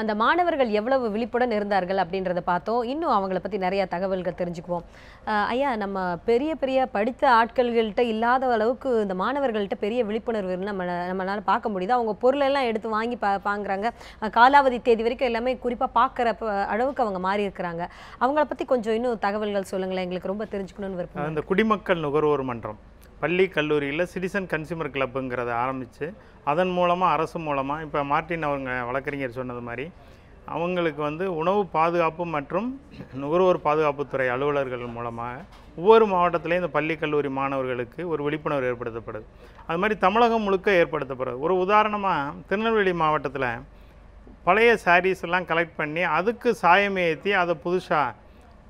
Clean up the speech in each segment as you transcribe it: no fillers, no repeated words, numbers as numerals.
அந்த மாணவர்கள் எவ்வளவு விழிப்புடன் இருந்தார்கள் அப்படின்றத பார்த்தோம். இன்னும் அவங்கள பத்தி நிறைய தகவல்கள் தெரிஞ்சுக்குவோம். ஐயா, நம்ம பெரிய பெரிய படித்த ஆட்கள்கிட்ட இல்லாத அளவுக்கு இந்த மாணவர்கள்ட்ட பெரிய விழிப்புணர்வு நம்மளால பார்க்க முடியுது. அவங்க பொருளெல்லாம் எடுத்து வாங்கி வாங்குறாங்க. காலாவதி தேதி வரைக்கும் எல்லாமே குறிப்பா பார்க்குற அளவுக்கு அவங்க மாறி இருக்கிறாங்க. அவங்கள பத்தி கொஞ்சம் இன்னும் தகவல்கள் சொல்லுங்களேன், எங்களுக்கு ரொம்ப தெரிஞ்சுக்கணும்னு விருப்பம். அந்த குடிமக்கள் நுகர்வோர் மன்றம் பள்ளி கல்லூரியில் சிட்டிசன் கன்சியூமர் கிளப்புங்கிறத ஆரம்பித்து அதன் மூலமாக அரசு மூலமாக இப்போ மார்ட்டின் அவங்க வழக்கறிஞர் சொன்னது மாதிரி அவங்களுக்கு வந்து உணவு பாதுகாப்பு மற்றும் நுகர்வோர் பாதுகாப்புத்துறை அலுவலர்கள் மூலமாக ஒவ்வொரு மாவட்டத்திலையும் இந்த பள்ளி கல்லூரி மாணவர்களுக்கு ஒரு விழிப்புணர்வு ஏற்படுத்தப்படுது. அது மாதிரி தமிழகம் முழுக்க ஏற்படுத்தப்படுது. ஒரு உதாரணமாக திருநெல்வேலி மாவட்டத்தில் பழைய சாரீஸ் எல்லாம் கலெக்ட் பண்ணி அதுக்கு சாயம் ஏற்றி அதை புதுசாக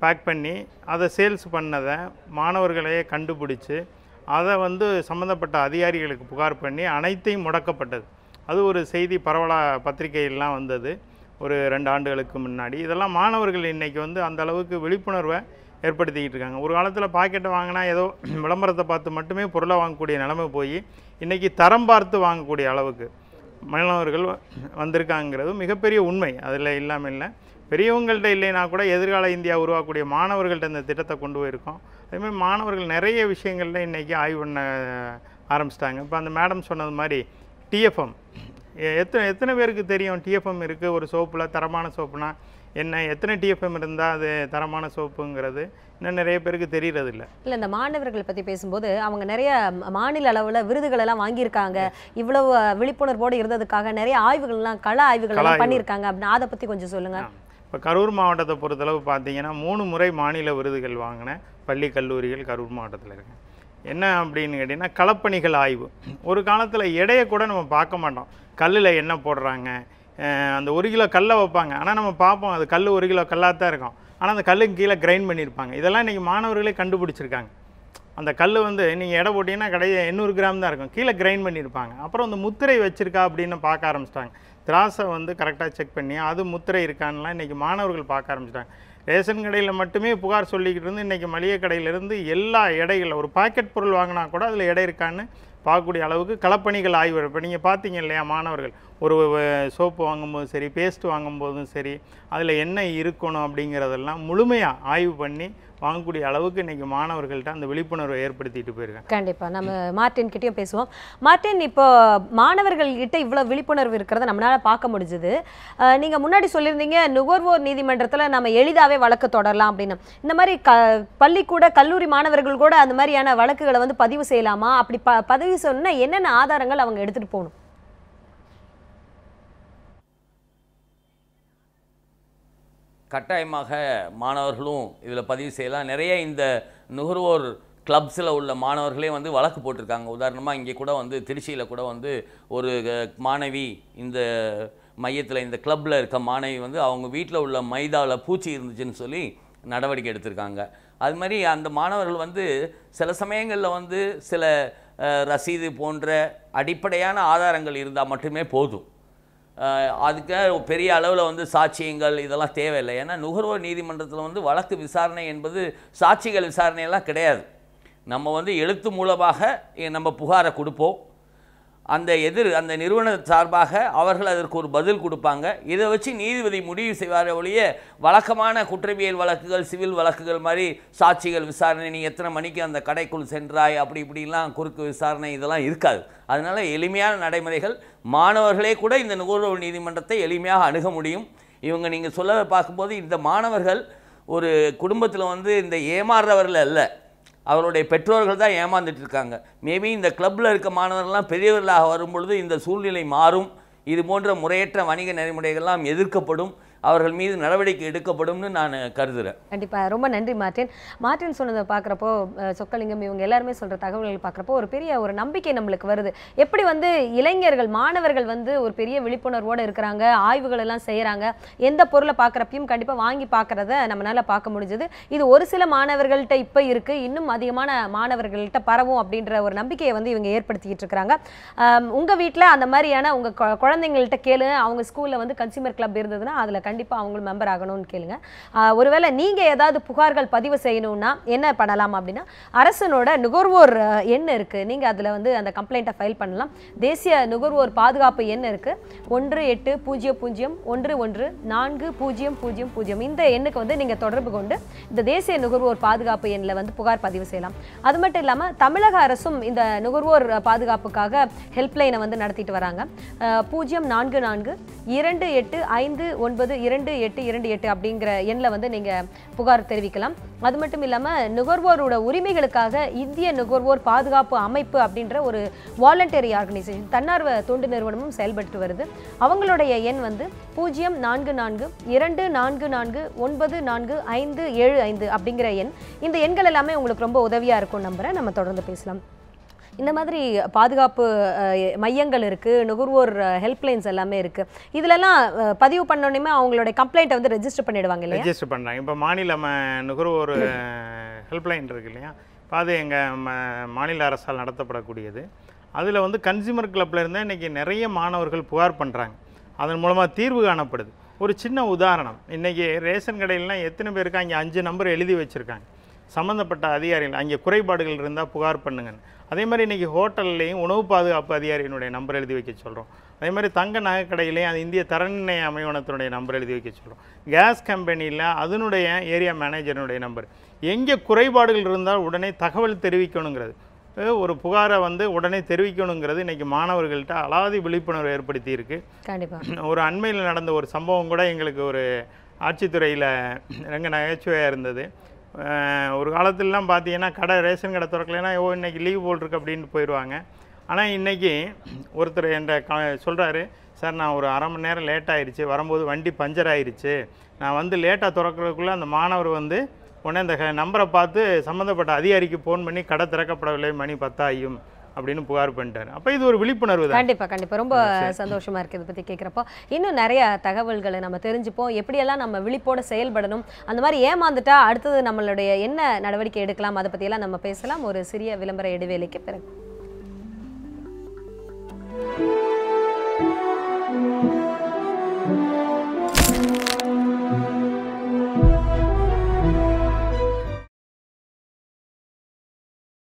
பேக் பண்ணி அதை சேல்ஸ் பண்ணதை மாணவர்களையே கண்டுபிடிச்சி அதை வந்து சம்மந்தப்பட்ட அதிகாரிகளுக்கு புகார் பண்ணி அனைத்தையும் முடக்கப்பட்டது. அது ஒரு செய்தி பரவலாக பத்திரிகையெல்லாம் வந்தது ஒரு 2 ஆண்டுகளுக்கு முன்னாடி. இதெல்லாம் மாணவர்கள் இன்றைக்கி வந்து அந்த அளவுக்கு விழிப்புணர்வை ஏற்படுத்திக்கிட்டு இருக்காங்க. ஒரு காலத்தில் பாக்கெட்டை வாங்கினா ஏதோ விளம்பரத்தை பார்த்து மட்டுமே பொருளை வாங்கக்கூடிய நிலைமை போய் இன்றைக்கி தரம் பார்த்து வாங்கக்கூடிய அளவுக்கு மாணவர்கள் வந்திருக்காங்கிறது மிகப்பெரிய உண்மை. அதில் இல்லாமல் இல்லை. பெரியவங்கள்ட்ட இல்லைன்னா கூட எதிர்கால இந்தியா உருவாக்கக்கூடிய மாணவர்கள்ட்ட இந்த திட்டத்தை கொண்டு போயிருக்கோம். அதேமாதிரி மாணவர்கள் நிறைய விஷயங்களில் இன்றைக்கி ஆய்வு பண்ண ஆரம்பிச்சிட்டாங்க. இப்போ அந்த மேடம் சொன்னது மாதிரி டிஎஃப்எம் எத்தனை பேருக்கு தெரியும்? டிஎஃப்எம் இருக்குது ஒரு சோப்பில். தரமான சோப்புனா என்ன, எத்தனை டிஎஃப்எம் இருந்தால் அது தரமான சோப்புங்கிறது இன்னும் நிறைய பேருக்கு தெரியறது இல்லை. இந்த மாணவர்கள் பற்றி பேசும்போது அவங்க நிறைய மாநில அளவில் விருதுகள் எல்லாம் வாங்கியிருக்காங்க. இவ்வளவு விழிப்புணர்வோடு இருந்ததுக்காக நிறைய ஆய்வுகள்லாம் கள ஆய்வுகள் பண்ணியிருக்காங்க அப்படின்னு அதை பற்றி கொஞ்சம் சொல்லுங்கள். இப்போ கரூர் மாவட்டத்தை பொறுத்தளவு பார்த்தீங்கன்னா 3 முறை மாநில விருதுகள் வாங்கின பள்ளி கல்லூரிகள் கரூர் மாவட்டத்தில் இருக்கு. என்ன அப்படின்னு கேட்டிங்கன்னா களப்பணிகள் ஆய்வு. ஒரு காலத்தில் எடையை கூட நம்ம பார்க்க மாட்டோம். கல்லில் என்ன போடுறாங்க, அந்த 1 கிலோ கல்லை வைப்பாங்க. ஆனால் நம்ம பார்ப்போம் அது கல் 1 கிலோ கல்லாக தான் இருக்கும். ஆனால் அந்த கல்லுக்கு கீழே கிரைண்ட் பண்ணியிருப்பாங்க. இதெல்லாம் இன்றைக்கி மாணவர்களே கண்டுபிடிச்சிருக்காங்க. அந்த கல் வந்து நீங்கள் எடை போட்டிங்கன்னா கடையை 800 கிராம் தான் இருக்கும், கீழே கிரைண்ட் பண்ணியிருப்பாங்க. அப்புறம் அந்த முத்திரை வச்சுருக்கா அப்படின்னு பார்க்க ஆரம்பிச்சிட்டாங்க. திராசை வந்து கரெக்டாக செக் பண்ணி அது முத்திரை இருக்கான்லாம் இன்றைக்கி மாணவர்கள் பார்க்க ஆரம்பிச்சிட்டாங்க. ரேஷன் கடையில் மட்டுமே புகார் சொல்லிக்கிட்டு இருந்து இன்றைக்கி மளிகை கடையிலேருந்து எல்லா எடைகளில் ஒரு பாக்கெட் பொருள் வாங்கினா கூட அதில் எடை இருக்கான்னு பார்க்கக்கூடிய அளவுக்கு களப்பணிகள் ஆய்வு. இப்போ நீங்கள் பார்த்தீங்க இல்லையா, மாணவர்கள் ஒரு சோப்பு வாங்கும்போதும் சரி, பேஸ்ட் வாங்கும்போதும் சரி, அதில் என்ன இருக்கணும் அப்படிங்கிறதெல்லாம் முழுமையாக ஆய்வு பண்ணி வாங்கக்கூடிய அளவுக்கு இன்றைக்கி மாணவர்கள்ட்ட அந்த விழிப்புணர்வை ஏற்படுத்திட்டு போயிருக்காங்க. கண்டிப்பாக நம்ம மார்ட்டின் கிட்டேயும் பேசுவோம். மார்ட்டின், இப்போ மாணவர்கள்கிட்ட இவ்வளோ விழிப்புணர்வு இருக்கிறத நம்மளால் பார்க்க முடிஞ்சுது. நீங்கள் முன்னாடி சொல்லியிருந்தீங்க நுகர்வோர் நீதிமன்றத்தில் நம்ம எளிதாகவே வழக்கு தொடரலாம் அப்படின்னு. இந்த மாதிரி பள்ளிக்கூட கல்லூரி மாணவர்கள் கூட அந்த மாதிரியான வழக்குகளை வந்து பதிவு செய்யலாமா? அப்படி பதிவு சொன்னால் என்னென்ன ஆதாரங்கள் அவங்க எடுத்துகிட்டு போகணும்? கட்டாயமாக மாணவர்களும் இதில் பதிவு செய்யலாம். நிறைய இந்த நுகர்வோர் கிளப்ஸில் உள்ள மாணவர்களே வந்து வழக்கு போட்டிருக்காங்க. உதாரணமாக இங்கே கூட வந்து திருச்சியில் கூட வந்து ஒரு மாணவி இந்த மையத்தில் இந்த கிளப்பில் இருக்க மாணவி வந்து அவங்க வீட்டில் உள்ள மைதாவில் பூச்சி இருந்துச்சுன்னு சொல்லி நடவடிக்கை எடுத்திருக்காங்க. அது மாதிரி அந்த மாணவர்கள் வந்து சில சமயங்களில் வந்து சில ரசீது போன்ற அடிப்படையான ஆதாரங்கள் இருந்தால் மட்டுமே போதும். அதுக்கு பெரிய அளவில் வந்து சாட்சியங்கள் இதெல்லாம் தேவையில்லை. ஏன்னா நுகர்வோர் நீதிமன்றத்தில் வந்து வழக்கு விசாரணை என்பது சாட்சிகள் விசாரணையெல்லாம் கிடையாது. நம்ம வந்து எழுத்து மூலமாக நம்ம புகாரை கொடுப்போம். அந்த நிறுவன சார்பாக அவர்கள் அதற்கு ஒரு பதில் கொடுப்பாங்க. இதை வச்சு நீதிபதி முடிவு செய்வார் ஒழிய வழக்கமான குற்றவியல் வழக்குகள், சிவில் வழக்குகள் மாதிரி சாட்சிகள் விசாரணை, நீ எத்தனை மணிக்கு அந்த கடைக்குள் சென்றாய் அப்படி இப்படிலாம் குறுக்கு விசாரணை இதெல்லாம் இருக்காது. அதனால் எளிமையான நடைமுறைகள் மாணவர்களே கூட இந்த நுகர்வோர் நீதிமன்றத்தை எளிமையாக அணுக முடியும். இவங்க நீங்கள் சொல்ல பார்க்கும்போது இந்த மாணவர்கள் ஒரு குடும்பத்தில் வந்து இந்த ஏமாறுறவர்கள் அல்ல, அவருடைய பெற்றோர்கள் தான் ஏமாந்துட்டு இருக்காங்க. மேபி இந்த கிளப்பில் இருக்க மாணவர்கள்லாம் பெரியவர்களாக வரும்பொழுது இந்த சூழ்நிலை மாறும். இது போன்ற முறையற்ற வணிக நெறிமுறைகள்லாம் எதிர்க்கப்படும், அவர்கள் மீது நடவடிக்கை எடுக்கப்படும்னு நான் கருதுகிறேன். கண்டிப்பாக. ரொம்ப நன்றி மார்ட்டின். மார்ட்டின் சொன்னதை பார்க்குறப்போ, சொக்கலிங்கம் இவங்க எல்லாருமே சொல்கிற தகவல்கள் பார்க்குறப்போ ஒரு பெரிய ஒரு நம்பிக்கை நம்மளுக்கு வருது. எப்படி வந்து இளைஞர்கள் மாணவர்கள் வந்து ஒரு பெரிய விழிப்புணர்வோடு இருக்கிறாங்க, ஆய்வுகள் எல்லாம் செய்கிறாங்க, எந்த பொருளை பார்க்குறப்பையும் கண்டிப்பாக வாங்கி பார்க்குறத நம்மளால் பார்க்க முடிஞ்சது. இது ஒரு சில மாணவர்கள்ட்ட இப்போ இருக்குது, இன்னும் அதிகமான மாணவர்கள்ட்ட பரவும் அப்படின்ற ஒரு நம்பிக்கையை வந்து இவங்க ஏற்படுத்திக்கிட்டு இருக்கிறாங்க. உங்கள் வீட்டில் அந்த மாதிரியான உங்கள் குழந்தைங்கள்ட்ட கேளு, அவங்க ஸ்கூலில் வந்து கன்சியூமர் கிளப் இருந்ததுன்னா அதில் கண்டிப்பாக அவங்களும் மெம்பர் ஆகணும்னு கேளுங்க. ஒருவேளை நீங்கள் ஏதாவது புகார்கள் பதிவு செய்யணும்னா என்ன பண்ணலாம் அப்படின்னா, அரசனோட நுகர்வோர் எண் இருக்குது, நீங்கள் அதில் வந்து அந்த கம்ப்ளைண்ட்டை ஃபைல் பண்ணலாம். தேசிய நுகர்வோர் பாதுகாப்பு எண் இருக்குது 1800114000. இந்த எண்ணுக்கு வந்து நீங்கள் தொடர்பு கொண்டு இந்த தேசிய நுகர்வோர் பாதுகாப்பு எண்ணில் வந்து புகார் பதிவு செய்யலாம். அது மட்டும் இல்லாமல் தமிழக அரசும் இந்த நுகர்வோர் பாதுகாப்புக்காக ஹெல்ப்லைனை வந்து நடத்திட்டு வராங்க. 04428592828 அப்படிங்கிற எண்ணில் வந்து நீங்கள் புகார் தெரிவிக்கலாம். அது மட்டும் இல்லாமல் நுகர்வோரோட உரிமைகளுக்காக இந்திய நுகர்வோர் பாதுகாப்பு அமைப்பு அப்படின்ற ஒரு வாலண்டரி ஆர்கனைசேஷன், தன்னார்வ தொண்டு நிறுவனமும் செயல்பட்டு வருது. அவங்களுடைய எண் வந்து 04424494575 அப்படிங்கிற எண். இந்த எண்கள் எல்லாமே உங்களுக்கு ரொம்ப உதவியாக இருக்கும் நம்புகிறேன். நம்ம தொடர்ந்து பேசலாம். இந்த மாதிரி பாதுகாப்பு மையங்கள் இருக்குது, நுகர்வோர் ஹெல்ப்லைன்ஸ் எல்லாமே இருக்குது. இதிலெல்லாம் பதிவு பண்ணோன்னே அவங்களோட கம்ப்ளைண்ட்டை வந்து ரெஜிஸ்டர் பண்ணிடுவாங்க இல்லையா? ரெஜிஸ்டர் பண்ணுறாங்க. இப்போ மாநில நுகர்வோர் ஹெல்ப்லைன் இருக்கு இல்லையா, இப்போ அது எங்கள் மாநில அரசால் நடத்தப்படக்கூடியது. அதில் வந்து கன்சியூமர் கிளப்பில் இருந்தால் இன்றைக்கி நிறைய மாணவர்கள் புகார் பண்ணுறாங்க. அதன் மூலமாக தீர்வு காணப்படுது. ஒரு சின்ன உதாரணம், இன்றைக்கி ரேஷன் கடையிலாம் எத்தனை பேருக்கு அங்கே 5 நம்பர் எழுதி வச்சுருக்காங்க. சம்மந்தப்பட்ட அதிகாரிகள் அங்கே குறைபாடுகள் இருந்தால் புகார் பண்ணுங்கன்னு. அதே மாதிரி இன்றைக்கி ஹோட்டல்லையும் உணவு பாதுகாப்பு அதிகாரியினுடைய நம்பர் எழுதி வைக்க சொல்கிறோம். அதே மாதிரி தங்க நகை கடையிலையும் அது இந்திய தரநிர்ணய அமைவனத்தினுடைய நம்பர் எழுதி வைக்க சொல்கிறோம். கேஸ் கம்பெனியில் அதனுடைய ஏரியா மேனேஜரினுடைய நம்பர். எங்கே குறைபாடுகள் இருந்தால் உடனே தகவல் தெரிவிக்கணுங்கிறது, ஒரு புகாரை வந்து உடனே தெரிவிக்கணுங்கிறது இன்றைக்கி மாணவர்கள்ட்ட அலாதி விழிப்புணர்வு ஏற்படுத்தி இருக்குது. கண்டிப்பாக ஒரு அண்மையில் நடந்த ஒரு சம்பவம் கூட எங்களுக்கு ஒரு ஆட்சித்துறையில் ரொம்ப நகைச்சுவையாக இருந்தது. ஒரு காலத்திலலாம் பார்த்தீங்கன்னா கடை ரேஷன் கடை திறக்கலைன்னா இன்றைக்கி லீவ் போட்டிருக்கு அப்படின்னு போயிடுவாங்க. ஆனால் இன்றைக்கி ஒருத்தர் என்கிட்ட சொல்கிறாரு, சார் நான் ஒரு அரை மணி நேரம் லேட் ஆகிடுச்சு, வரும்போது வண்டி பஞ்சர் ஆகிடுச்சு, நான் வந்து லேட்டாக திறக்கிறதுக்குள்ளே அந்த மாணவர் வந்து உடனே இந்த நம்பரை பார்த்து சம்மந்தப்பட்ட அதிகாரிக்கு ஃபோன் பண்ணி கடை திறக்கப்படவில்லை, மணி 10 ஆகும் அப்படின்னு புகார் பண்ணிட்டாரு. அப்போ இது ஒரு விழிப்புணர்வு தான். கண்டிப்பாக ரொம்ப சந்தோஷமாக இருக்குது இதை பற்றி கேட்குறப்போ. இன்னும் நிறைய தகவல்களை நம்ம தெரிஞ்சுப்போம், எப்படியெல்லாம் நம்ம விழிப்போடு செயல்படணும், அந்த மாதிரி ஏமாந்துட்டா அடுத்தது நம்மளுடைய என்ன நடவடிக்கை எடுக்கலாம், அதை பற்றியெல்லாம் நம்ம பேசலாம் ஒரு சிறிய விளம்பர இடைவேளைக்கு பிறகு.